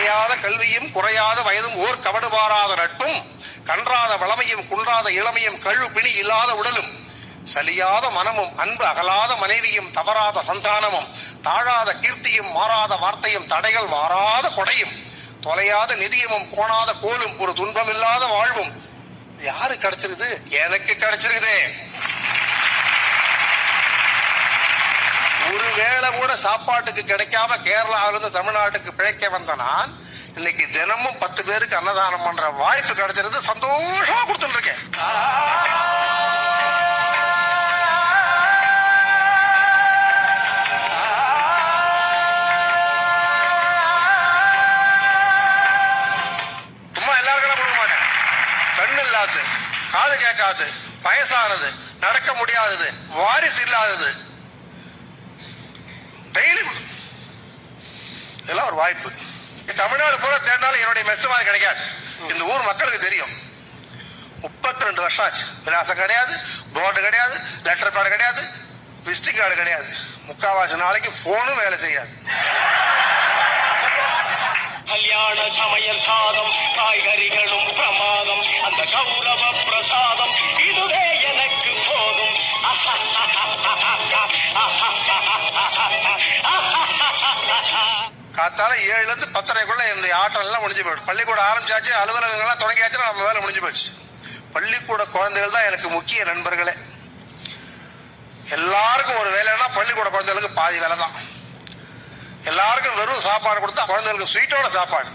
கலையாத கல்வியும் குறையாத வயதும் ஓர் கவடுபாராத நட்பும் கன்றாத வளமையும் குன்றாத இளமையும் கழு பிணி இல்லாத உடலும் சலியாத மனமும் அன்பு அகலாத மனைவியும் தவறாத சந்தானமும் தாழாத கீர்த்தியும் மாறாத வார்த்தையும் தடைகள் மாறாத கொடையும் தொலையாத நிதியமும் கோணாத கோலும் ஒரு துன்பமில்லாத வாழ்வும். யாரு கிடைச்சிருக்குது? எனக்கு கிடைச்சிருக்குது. ஒரு வேளை கூட சாப்பாட்டுக்கு கிடைக்காம கேரளாவிலிருந்து தமிழ்நாட்டுக்கு பிழைக்க வந்த நான் இன்னைக்கு தினமும் 10 பேருக்கு அன்னதானம் பண்ற வாய்ப்பு கிடைச்சிருந்து சந்தோஷமா கொடுத்துட்டு இருக்கேன். சும்மா எல்லாருக்கும் கொடுக்க மாட்டேன். கண்ணு இல்லாதது, காது கேட்காது, வயசானது, நடக்க முடியாதது, வாரிசு இல்லாதது டெய்லி இதெல்லாம் ஒரு வாய்ப்பு. தமிழ்நாடு பூரா தேடினாலும் என்னுடைய மெஸ் மாதிரி கிடைக்காது. இந்த ஊர் மக்களுக்கு தெரியும். 32 வருஷம் ஆச்சு. விலாசம் கிடையாது, போர்டு கிடையாது, லெட்டர் பேட் கிடையாது, விசிட்டிங் கார்டு கிடையாது. முக்காவாசி நாளைக்கு போனும் வேலை செய்யாது. கல்யாண சமையல் சாதம், காய்கறிகளும் பிரமாதம், அந்த கௌரவ பிரசாதம் இதுவே எனக்கு போதும். காத்தால 7ல இருந்து 10:30க்குள்ள என்னுடைய ஆட்டம் எல்லாம் முடிஞ்சு போயிடும். பள்ளிக்கூடம் ஆரம்பிச்சாச்சு, அலுவலகங்கள்லாம் தொடங்கியாச்சு, நம்ம வேலை முடிஞ்சு போச்சு. பள்ளிக்கூட குழந்தைகள் தான் எனக்கு முக்கிய நண்பர்களே. எல்லாருக்கும் ஒரு வேலைன்னா பள்ளிக்கூட குழந்தைகளுக்கு பாதி வேலை தான். எல்லாருக்கும் வெறும் சாப்பாடு கொடுத்தா குழந்தைகளுக்கு ஸ்வீட்டோட சாப்பாடு.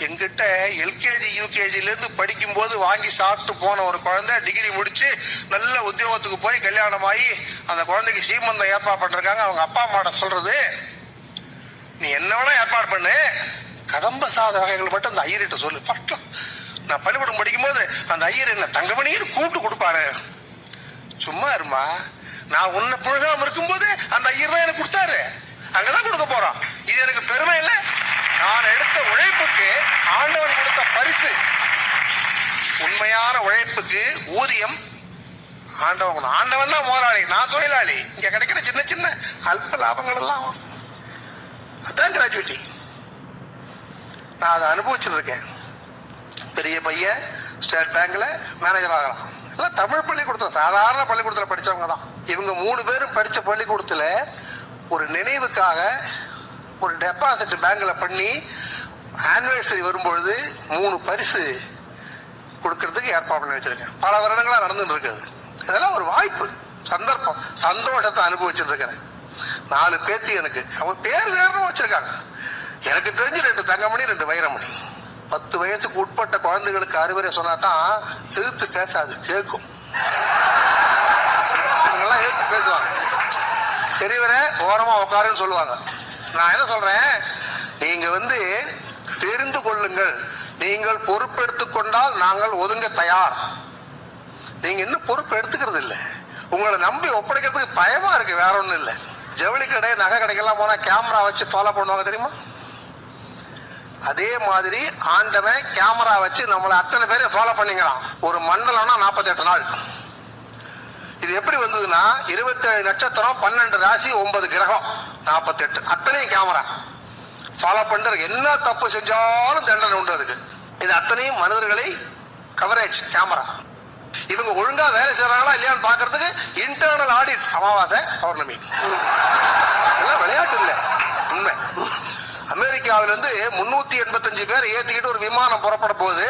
எங்கிட்ட எல்கேஜி யூகேஜில இருந்து படிக்கும் போது வாங்கி சாப்பிட்டு போன ஒரு குழந்தை டிகிரி முடிச்சு நல்ல உத்தியோகத்துக்கு போய் கல்யாணம் ஆகி அந்த குழந்தைக்கு சீமந்தம் ஏற்பாடு பண்றாங்க. அவங்க அப்பா அம்மாட்ட சொல்றது, நீ என்ன வேணா ஏற்பாடு பண்ணு, கதம்ப சாத வகைகள் மட்டும் அந்த ஐயர்கிட்ட சொல்லு. நான் பள்ளிக்கூடம் படிக்கும் போது அந்த ஐயர் என்ன தங்கமணின்னு கூப்பிட்டு கொடுப்பாரு. சும்மா இருமா, நான் உன்னை புழுகாம இருக்கும் போது அந்த ஐயர் தான் எனக்கு கொடுத்தாரு, அங்கதான் கொடுக்க போறான். இது எனக்கு பெருமை இல்லை. நான் எடுத்த உழைப்புக்கு ஆண்டவன் கொடுத்த பரிசு. உண்மையான உழைப்புக்கு ஊதியம் ஆண்டவன். ஆண்டவன் தான் முதலாளி, நான் தொழிலாளி. இங்க கிடைக்கிற சின்ன சின்ன அல்ப லாபங்கள் எல்லாம் அதான் கிராஜுவேட்டி. நான் அதை அனுபவிச்சுட்டு இருக்கேன். பெரிய பையன் ஸ்டேட் பேங்க்ல மேனேஜர் ஆகலாம். எல்லாம் தமிழ் பள்ளிக்கூடத்துல, சாதாரண பள்ளிக்கூடத்துல படிச்சவங்க தான். இவங்க 3 பேரும் படிச்ச பள்ளிக்கூடத்துல ஒரு நினைவுக்காக ஒரு டெபாசிட் பேங்க்ல பண்ணி ஆனிவர்சரி வரும்பொழுது 3 பரிசு கொடுக்கறதுக்கு ஏற்பாடு பண்ணி வச்சிருக்கேன். பல வருடங்களா நடந்துட்டு இருக்குது. இதெல்லாம் ஒரு வாய்ப்பு, சந்தர்ப்பம், சந்தோஷத்தை அனுபவிச்சுட்டு இருக்கிறேன். 4 பேத்தி எனக்கு. அவங்க பேர் வேறும் வச்சிருக்காங்க. எனக்கு தெரிஞ்சு 2 தங்கமணி 2 வைரமணி. 10 வயசுக்கு உட்பட்ட குழந்தைகளுக்கு அறிவுரை சொன்னாதான் எதிர்த்து பேசாது, கேட்கும். இவங்கெல்லாம் எதிர்த்து பேசுவாங்க. பெரியவரை ஓரமா உட்காருன்னு சொல்லுவாங்க. நான் என்ன சொல்றேன், நீங்க தெரிந்து கொள்ளுங்கள், நீங்கள் பொறுப்பெடுத்துக் கொண்டால் நாங்கள் ஒதுங்க தயார். நீங்க இன்னும் பொறுப்பு எடுத்துக்கிறது இல்லை. உங்களை நம்பி ஒப்படைக்கிறதுக்கு பயமா இருக்கு, வேற ஒண்ணும் இல்லை. ஜவுளி கடை, நகை கடைக்கெல்லாம் போனா கேமரா வச்சு ஃபாலோ பண்ணுவாங்க தெரியுமா? அதே மாதிரி ஆண்டவன் கேமரா வச்சு நம்மளை அத்தனை பேரை ஃபாலோ பண்ணிக்கிறான். ஒரு மண்டலம்னா 48 நாள். இது எப்படி வந்ததுன்னா 27 நட்சத்திரம், 12 ராசி, 9 கிரகம், 48 அத்தனையும் கேமரா ஃபாலோ பண்றதுக்கு. என்ன தப்பு செஞ்சாலும் தண்டனை உண்டு அதுக்கு. இது அத்தனையும் மனிதர்களை கவரேஜ் கேமரா. இவங்க ஒழுங்கா வேலை செய்யறாங்களா இல்லையான்னு பாக்குறதுக்கு இன்டர்னல் ஆடிட் அமாவாசை பௌர்ணமி. எல்லாம் விளையாட்டு இல்லை, உண்மை. அமெரிக்காவிலிருந்து 385 பேர் ஏத்திக்கிட்டு ஒரு விமானம் புறப்பட போகுது.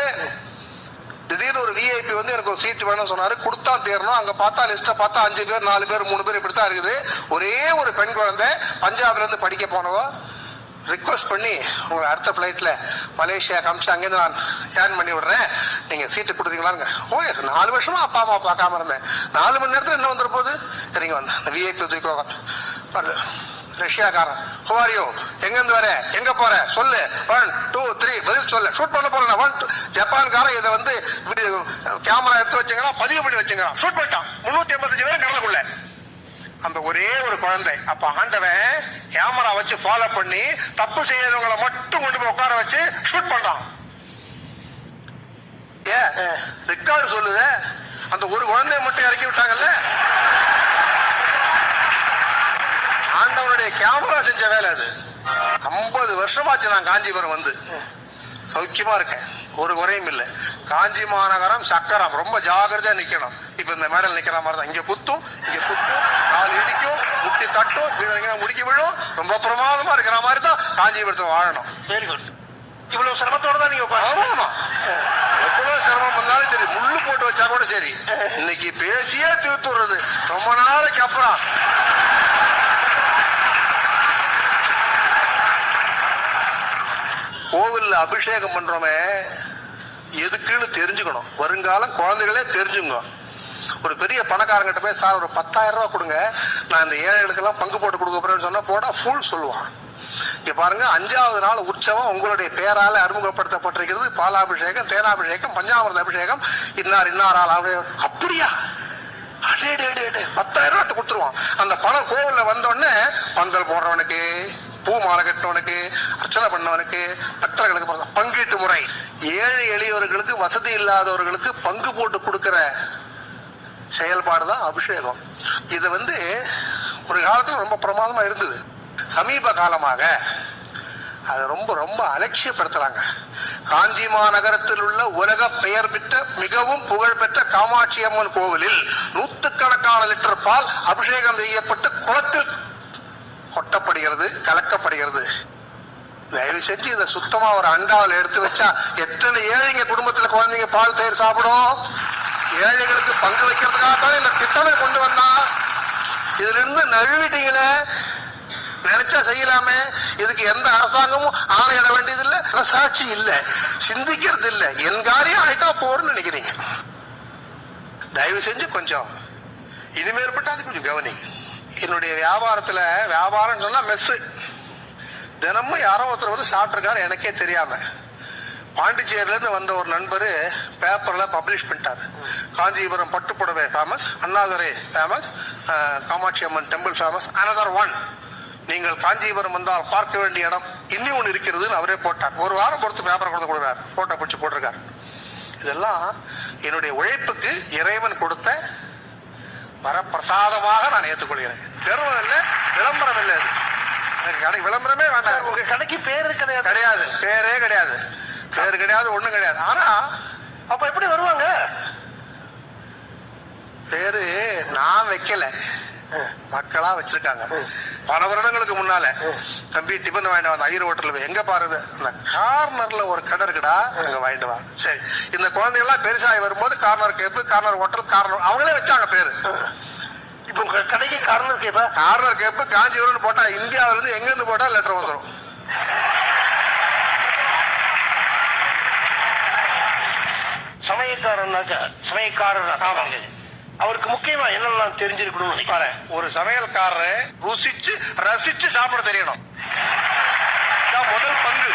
திடீர்னு ஒரு விஐபி எனக்கு ஒரு சீட் வேணும்னு சொன்னாரு. கொடுத்தா தேரணும். அங்க பார்த்தா லிஸ்ட பார்த்தா 5 பேர், 4 பேர், 3 பேர் இப்படித்தான் இருக்குது. ஒரே ஒரு பெண் குழந்தை பஞ்சாப்ல இருந்து படிக்க போனவ ரிக்வஸ்ட் பண்ணி, உங்களை அடுத்த பிளைட்ல மலேசியா காமிச்சு அங்கேருந்து நான் ஏர்ன் பண்ணி விடுறேன், நீங்க சீட்டு கொடுத்தீங்களாங்க. ஓ எஸ், 4 வருஷமா அப்பா அம்மா பார்க்காம இருந்தேன். 4 மணி நேரத்துல என்ன வந்துட போகுது? சரிங்க, வந்தேன். விஐபி தூக்கி ரஷ்யாக்காரன், ஹுவாரியோ, எங்க இருந்து வர, எங்க போற சொல்லு, 1 2 3 பதில் சொல்ல. ஷூட் பண்ண போறேன். 1 2 ஜப்பான்காரன் இதை கேமரா எடுத்து வச்சுங்க, பதிவு பண்ணி வச்சுங்க. ஷூட் பண்ணிட்டான். 385 பேர் கடலுக்குள்ள. அந்த ஒரே ஒரு குழந்தை. அப்ப ஆண்டவன் கேமரா வச்சு ஃபாலோ பண்ணி தப்பு செய்யறவங்களை மட்டும் கொண்டு போய் உட்கார வச்சு ஷூட் பண்றான். ரெக்கார்டு சொல்லுது. அந்த ஒரு குழந்தைய மட்டும் இறக்கி விட்டாங்கல்ல. ஆண்டவனுடைய கேமரா செஞ்ச வேலை அது. 50 வருஷமாச்சு நான் காஞ்சிபுரம் வந்து. சௌக்கியமா இருக்கேன், ஒரு குறையும் இல்லை. காஞ்சி மாநகரம் சக்கரம், ரொம்ப ஜாகிரதையா நிக்கணும். இப்ப இந்த மேடல் நிக்கிற மாதிரி தான், இங்க குத்தும், கால் இடிக்கும், முட்டி தட்டும், முடிக்க விழும். ரொம்ப பிரமாதமா இருக்கிற மாதிரி தான் காஞ்சிபுரத்தை வாழணும். Very good. இவ்வளவு சிரமத்தோட தான் நீங்க எவ்வளவு சிரமம் வந்தாலும் சரி, முள்ளு போட்டு வச்சா கூட சரி, இன்னைக்கு பேசியே தீர்த்துறது. ரொம்ப நாளைக்கு அப்புறம் கோவில்ல அபிஷேகம் பண்றோமே எதுக்குன்னு தெரிஞ்சுக்கணும். வருங்காலம் குழந்தைகளே தெரிஞ்சுங்க. ஒரு பெரிய பணக்காரங்கிட்ட போய் சார் ஒரு 10,000 ரூபாய் கொடுங்க, நான் இந்த ஏழைகளுக்கெல்லாம் பங்கு போட்டு கொடுக்க போறேன்னு சொன்னா போடா ஃபுல் சொல்லுவான். இங்க பாருங்க, 5வது நாள் உற்சவம் உங்களுடைய பேரால அறிமுகப்படுத்தப்பட்டிருக்கிறது. பாலாபிஷேகம், தேனாபிஷேகம், பஞ்சாமிர்த அபிஷேகம், இன்னாரால். அப்படியா? 10,000 ரூபாய் கொடுத்துருவான். அந்த பணம் கோவில்ல வந்தோடனே பந்தல் போடுறவனுக்கு, பூ மாலை கட்டினவனுக்கு, அர்ச்சனை பண்ணவனுக்கு, பக்தர்களுக்கு பங்கீட்டு முறை. ஏழை எளியவர்களுக்கு, வசதி இல்லாதவர்களுக்கு பங்கு போட்டு கொடுக்கிற செயல்பாடுதான் அபிஷேகம். இது ஒரு காலத்துல ரொம்ப பிரமாதமா இருந்தது. சமீப காலமாக அது ரொம்ப ரொம்ப அலட்சியப்படுத்துறாங்க. காஞ்சி மாநகரத்தில் உள்ள உலக பெயர் பெற்ற மிகவும் புகழ்பெற்ற காமாட்சி அம்மன் கோவிலில் 100கணக்கான லிட்டர் பால் அபிஷேகம் செய்யப்பட்டு குளத்தில் கொட்டப்படுகிறது, கலக்கப்படுகிறது. தயவு செஞ்சு இதை சுத்தமா ஒரு அண்டாவில் எடுத்து வச்சா எத்தனை ஏழைங்க குடும்பத்துல குழந்தைங்க பால் தயிர் சாப்பிடும். ஏழைகளுக்கு பங்கு வைக்கிறதுக்காகத்தான் இந்த திட்டமே கொண்டு வந்தா. இதுல இருந்து நழுவிட்டீங்களே, நினைச்சா செய்யலாமே. இதுக்கு எந்த அரசாங்கமும் ஆணையிட வேண்டியது இல்லை, சாட்சி இல்லை, சிந்திக்கிறது இல்லை. என் காரியம் ஆயிட்டா போறன்னு நினைக்கிறீங்க. தயவு செஞ்சு கொஞ்சம் இனிமேற்பட்டு அது கொஞ்சம் கவனி. என்னுடைய வியாபாரத்துல, வியாபாரம் சொன்னா மெஸ்ஸு, தினமும் யாரோ ஒருத்தர் சாப்பிட்டுருக்காரு எனக்கே தெரியாம. பாண்டிச்சேரியில இருந்து வந்த ஒரு நண்பர் பேப்பர்ல பப்ளிஷ் பண்ணிட்டார். காஞ்சிபுரம் பட்டுப்புடவை ஃபேமஸ், அண்ணாதுரை ஃபேமஸ், காமாட்சி அம்மன் டெம்பிள் ஃபேமஸ், அனதர் ஒன். நீங்கள் காஞ்சிபுரம் வந்தால் பார்க்க வேண்டிய இடம் இன்னும் ஒன்று இருக்கிறதுன்னு அவரே போட்டார். ஒரு வாரம் பொறுத்து பேப்பரை கொண்டு கொடுக்குறாரு, போட்டோ பிடிச்சு போட்டிருக்காரு. இதெல்லாம் என்னுடைய உழைப்புக்கு இறைவன் கொடுத்த வரப்பிரசாதமாக நான் ஏற்றுக்கொள்கிறேன். பெருமை இல்லை, விளம்பரம் இல்லை. கடை விளம்பரமே வேண்டாம். உங்க கடைக்கு பேரு கிடையாது, கிடையாது, பேரே கிடையாது, பேரு கிடையாது, ஒண்ணும் கிடையாது. ஆனா அப்ப எப்படி வருவாங்க? பேரு நான் வைக்கல, மக்களா வச்சிருக்காங்க. பல வருடங்களுக்கு முன்னால தம்பி டிபன் வாங்கிட்டு வந்த ஐயர் ஹோட்டல்ல எங்க பாருது, அந்த கார்னர்ல ஒரு கடை இருக்குடா, அங்க வாங்கிட்டு வா. சரி, இந்த குழந்தைங்க எல்லாம் பெருசாகி வரும்போது கார்னர் கேப்பு, கார்னர் ஹோட்டல், கார்னர் அவங்களே வச்சாங்க பேரு. இப்ப உங்க கடைக்கு கார்னர் கேப்பா, கார்னர் கேப்பு காஞ்சிபுரம் போட்டா இந்தியாவில இருந்து எங்க இருந்து போட்டா லெட்டர் வந்துடும். சமயக்காரர் அவருக்கு முக்கியமா என்னெல்லாம் தெரிஞ்சிருக்கணும்னு நினைக்கிறேன். ஒரு சமையல்காரர் ருசிச்சு ரசிச்சு சாப்பிட தெரியணும், முதல் பங்கு.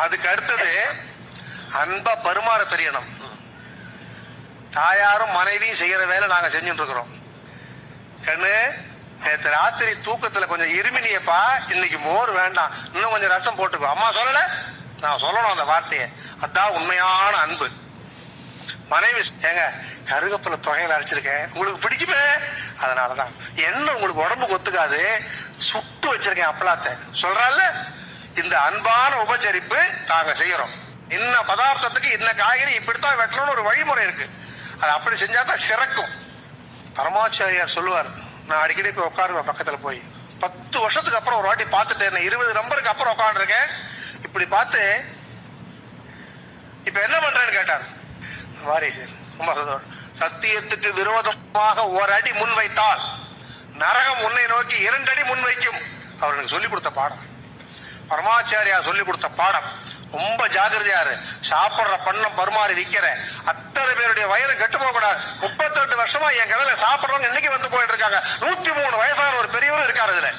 அதுக்கு அடுத்தது அன்பா பரிமாற தெரியணும். தாயாரும் மனைவியும் செய்யற வேலை நாங்க செஞ்சுட்டு இருக்கிறோம். கண்ணு, நேற்று ராத்திரி தூக்கத்துல கொஞ்சம் இருமினியப்பா, இன்னைக்கு மோர் வேண்டாம், இன்னும் கொஞ்சம் ரசம் போட்டுக்கோ. அம்மா சொல்லல, நான் சொல்லணும் அந்த வார்த்தையை. அதான் உண்மையான அன்பு. மனைவி, ஏங்க கருகப்பில தொகையில அரைச்சிருக்கேன், உங்களுக்கு பிடிக்குமே, அதனாலதான். என்ன உங்களுக்கு உடம்புக்கு ஒத்துக்காது, சுட்டு வச்சிருக்கேன் அப்பளாத்த சொல்றால. இந்த அன்பான உபச்சரிப்பு நாங்க செய்யறோம். இன்ன பதார்த்தத்துக்கு இன்ன காய்கறி இப்படித்தான் வெட்டணும்னு ஒரு வழிமுறை இருக்கு. அது அப்படி செஞ்சாதான் சிறக்கும். பரமாச்சாரியார் சொல்லுவார், நான் அடிக்கடி போய் உட்காருவேன் பக்கத்துல போய். 10 வருஷத்துக்கு அப்புறம் ஒரு வாட்டி பார்த்துட்டேன், 20 நம்பருக்கு அப்புறம் உட்காந்துருக்கேன். இப்படி பார்த்து இப்ப என்ன பண்றேன்னு கேட்டார். சத்தியத்துக்கு விரோதமாக ஒரு அடி முன் வைத்தால் நரகம் உன்னை நோக்கி 2 அடி முன் வைக்கும். அவர்களுக்கு சொல்லிக் கொடுத்த பாடம், பரமாச்சாரியா சொல்லிக் கொடுத்த பாடம். ரொம்ப ஜாகிரதையாரு. சாப்பிடுற பண்ணம் பருமாறி விற்கிற அத்தனை பேருடைய வயிறு கெட்டு போக கூடாது. 38 வருஷமா என் கடையில சாப்பிடுறவங்க இன்னைக்கு வந்து போயிட்டு இருக்காங்க. 103 வயசான ஒரு பெரியவரும் இருக்காரு இதுல.